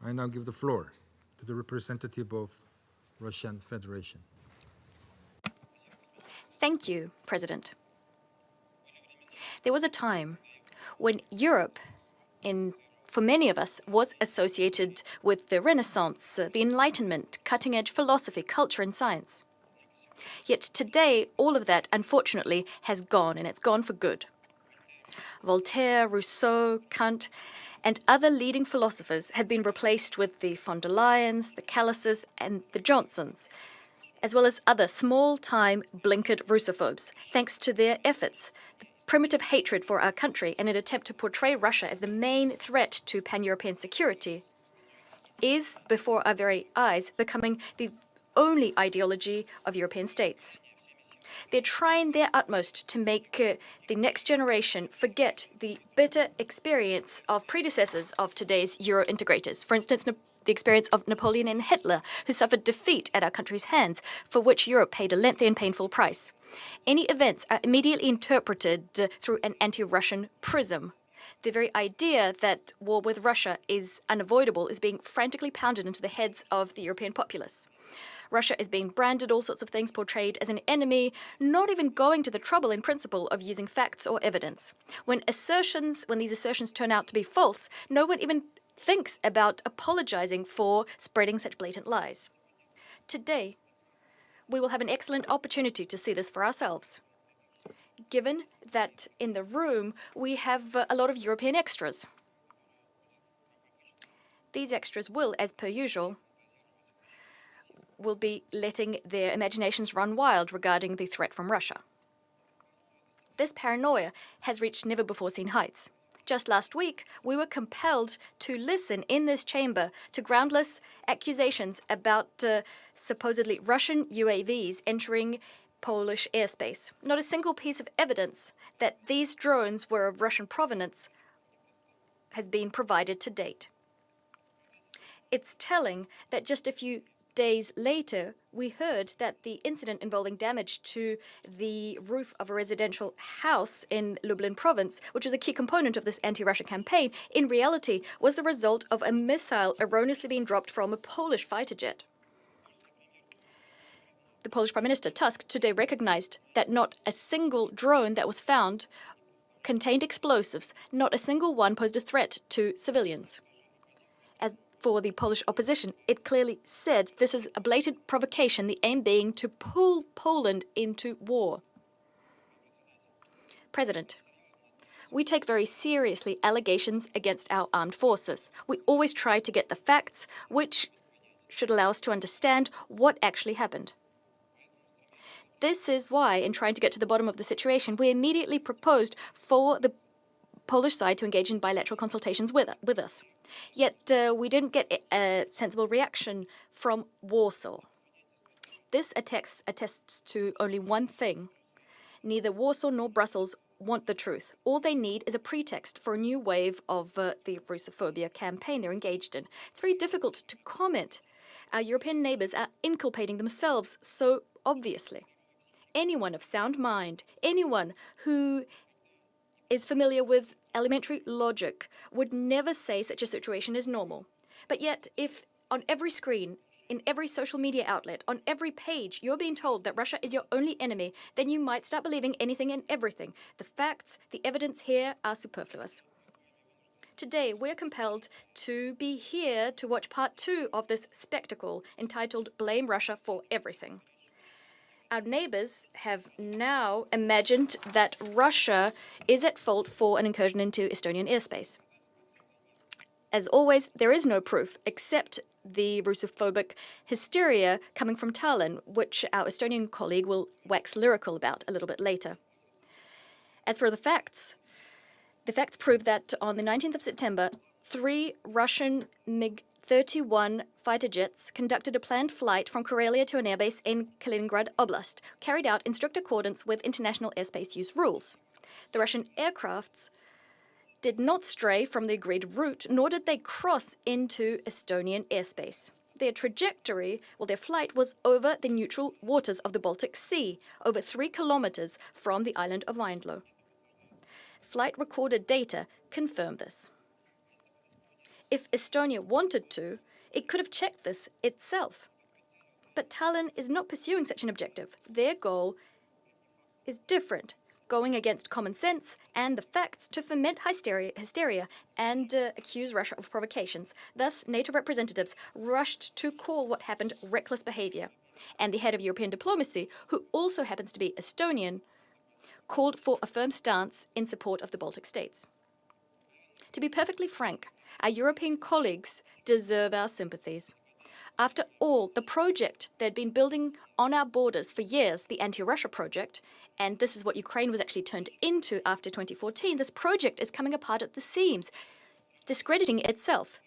I now give the floor to the representative of Russian Federation. Thank you, President. There was a time when Europe, for many of us, was associated with the Renaissance, the Enlightenment, cutting-edge philosophy, culture, and science. Yet today, all of that, unfortunately, has gone, and it's gone for good. Voltaire, Rousseau, Kant, and other leading philosophers have been replaced with the von der Leyens, the Callises, and the Johnsons, as well as other small-time blinkered Russophobes, thanks to their efforts, the primitive hatred for our country, and an attempt to portray Russia as the main threat to pan-European security, is, before our very eyes, becoming the only ideology of European states. They're trying their utmost to make the next generation forget the bitter experience of predecessors of today's Euro-integrators. For instance, the experience of Napoleon and Hitler, who suffered defeat at our country's hands, for which Europe paid a lengthy and painful price. Any events are immediately interpreted through an anti-Russian prism. The very idea that war with Russia is unavoidable is being frantically pounded into the heads of the European populace. Russia is being branded all sorts of things, portrayed as an enemy, not even going to the trouble in principle of using facts or evidence. When these assertions turn out to be false, no one even thinks about apologizing for spreading such blatant lies. Today, we will have an excellent opportunity to see this for ourselves, given that in the room we have a lot of European extras. These extras will, as per usual, will be letting their imaginations run wild regarding the threat from Russia. This paranoia has reached never-before-seen heights. Just last week, we were compelled to listen in this chamber to groundless accusations about supposedly Russian UAVs entering Polish airspace. Not a single piece of evidence that these drones were of Russian provenance has been provided to date. It's telling that just a few days later, we heard that the incident involving damage to the roof of a residential house in Lublin province, which was a key component of this anti-Russia campaign, in reality was the result of a missile erroneously being dropped from a Polish fighter jet. The Polish Prime Minister Tusk today recognized that not a single drone that was found contained explosives. Not a single one posed a threat to civilians. For the Polish opposition, it clearly said this is a blatant provocation, the aim being to pull Poland into war. President, we take very seriously allegations against our armed forces. We always try to get the facts, which should allow us to understand what actually happened. This is why, in trying to get to the bottom of the situation, we immediately proposed for the Polish side to engage in bilateral consultations with us. Yet we didn't get a sensible reaction from Warsaw. This attests to only one thing. Neither Warsaw nor Brussels want the truth. All they need is a pretext for a new wave of the Russophobia campaign they're engaged in. It's very difficult to comment. Our European neighbors are inculpating themselves so obviously. Anyone of sound mind, anyone who is familiar with elementary logic would never say such a situation is normal. But yet, if on every screen, in every social media outlet, on every page, you're being told that Russia is your only enemy, then you might start believing anything and everything. The facts, the evidence here are superfluous. Today, we're compelled to be here to watch part 2 of this spectacle entitled Blame Russia for Everything. Our neighbors have now imagined that Russia is at fault for an incursion into Estonian airspace. As always, there is no proof except the Russophobic hysteria coming from Tallinn, which our Estonian colleague will wax lyrical about a little bit later. As for the facts prove that on the 19th of September, 3 Russian MiG-31 fighter jets conducted a planned flight from Karelia to an airbase in Kaliningrad Oblast, carried out in strict accordance with international airspace use rules. The Russian aircrafts did not stray from the agreed route, nor did they cross into Estonian airspace. Their trajectory, their flight was over the neutral waters of the Baltic Sea, over 3 kilometers from the island of Windlow. Flight recorded data confirm this. If Estonia wanted to, it could have checked this itself. But Tallinn is not pursuing such an objective. Their goal is different, going against common sense and the facts to foment hysteria and accuse Russia of provocations. Thus, NATO representatives rushed to call what happened reckless behavior. And the head of European diplomacy, who also happens to be Estonian, called for a firm stance in support of the Baltic states. To be perfectly frank, our European colleagues deserve our sympathies. After all, the project they'd been building on our borders for years, the anti-Russia project, and this is what Ukraine was actually turned into after 2014, this project is coming apart at the seams, discrediting itself.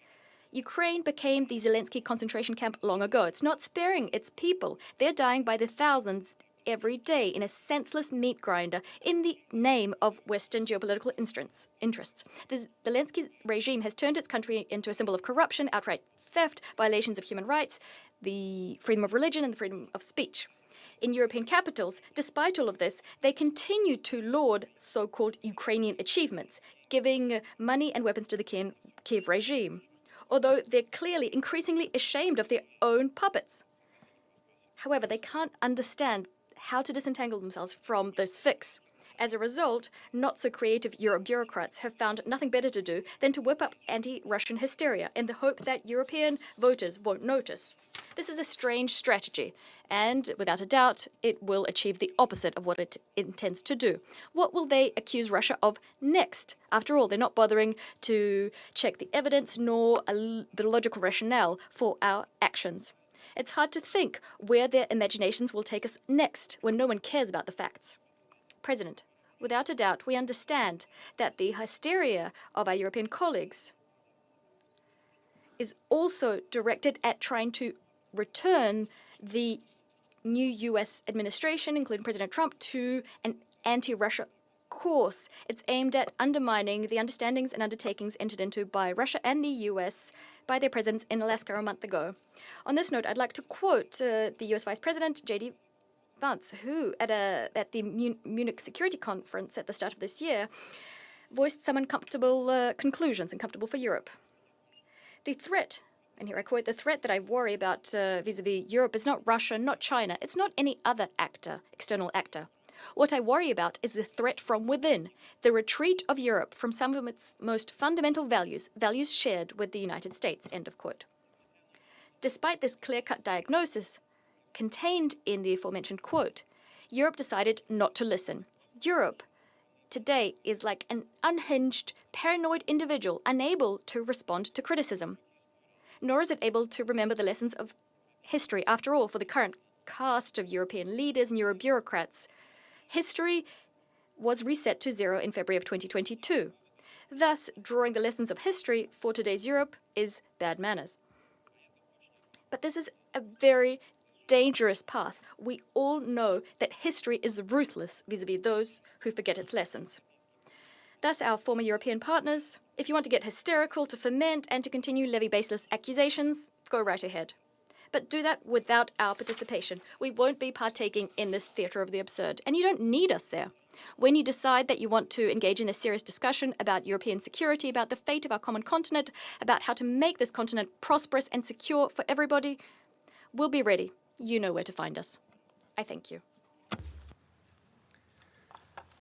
Ukraine became the Zelensky concentration camp long ago. It's not sparing its people. They're dying by the thousands every day in a senseless meat grinder in the name of Western geopolitical interests. The Zelensky regime has turned its country into a symbol of corruption, outright theft, violations of human rights, the freedom of religion, and the freedom of speech. In European capitals, despite all of this, they continue to laud so-called Ukrainian achievements, giving money and weapons to the Kiev regime, although they're clearly increasingly ashamed of their own puppets. However, they can't understand how to disentangle themselves from this fix. As a result, not-so-creative Euro bureaucrats have found nothing better to do than to whip up anti-Russian hysteria in the hope that European voters won't notice. This is a strange strategy, and without a doubt, it will achieve the opposite of what it intends to do. What will they accuse Russia of next? After all, they're not bothering to check the evidence nor the logical rationale for our actions. It's hard to think where their imaginations will take us next when no one cares about the facts. President, without a doubt, we understand that the hysteria of our European colleagues is also directed at trying to return the new U.S. administration, including President Trump, to an anti-Russia course. It's aimed at undermining the understandings and undertakings entered into by Russia and the U.S. by their presidents in Alaska a month ago. On this note, I'd like to quote the U.S. Vice President, J.D. Vance, who, at the Munich Security Conference at the start of this year, voiced some uncomfortable conclusions, uncomfortable for Europe. The threat, and here I quote, the threat that I worry about vis-a-vis Europe is not Russia, not China, it's not any other actor, external actor. What I worry about is the threat from within, the retreat of Europe from some of its most fundamental values, values shared with the United States, end of quote. Despite this clear-cut diagnosis, contained in the aforementioned quote, Europe decided not to listen. Europe today is like an unhinged, paranoid individual unable to respond to criticism. Nor is it able to remember the lessons of history. After all, for the current cast of European leaders and Euro bureaucrats, history was reset to zero in February of 2022. Thus, drawing the lessons of history for today's Europe is bad manners. But this is a very dangerous path. We all know that history is ruthless vis-a-vis those who forget its lessons. Thus, our former European partners, if you want to get hysterical, to foment and to continue levy baseless accusations, go right ahead. But do that without our participation. We won't be partaking in this theatre of the absurd, and you don't need us there. When you decide that you want to engage in a serious discussion about European security, about the fate of our common continent, about how to make this continent prosperous and secure for everybody, we'll be ready. You know where to find us. I thank you.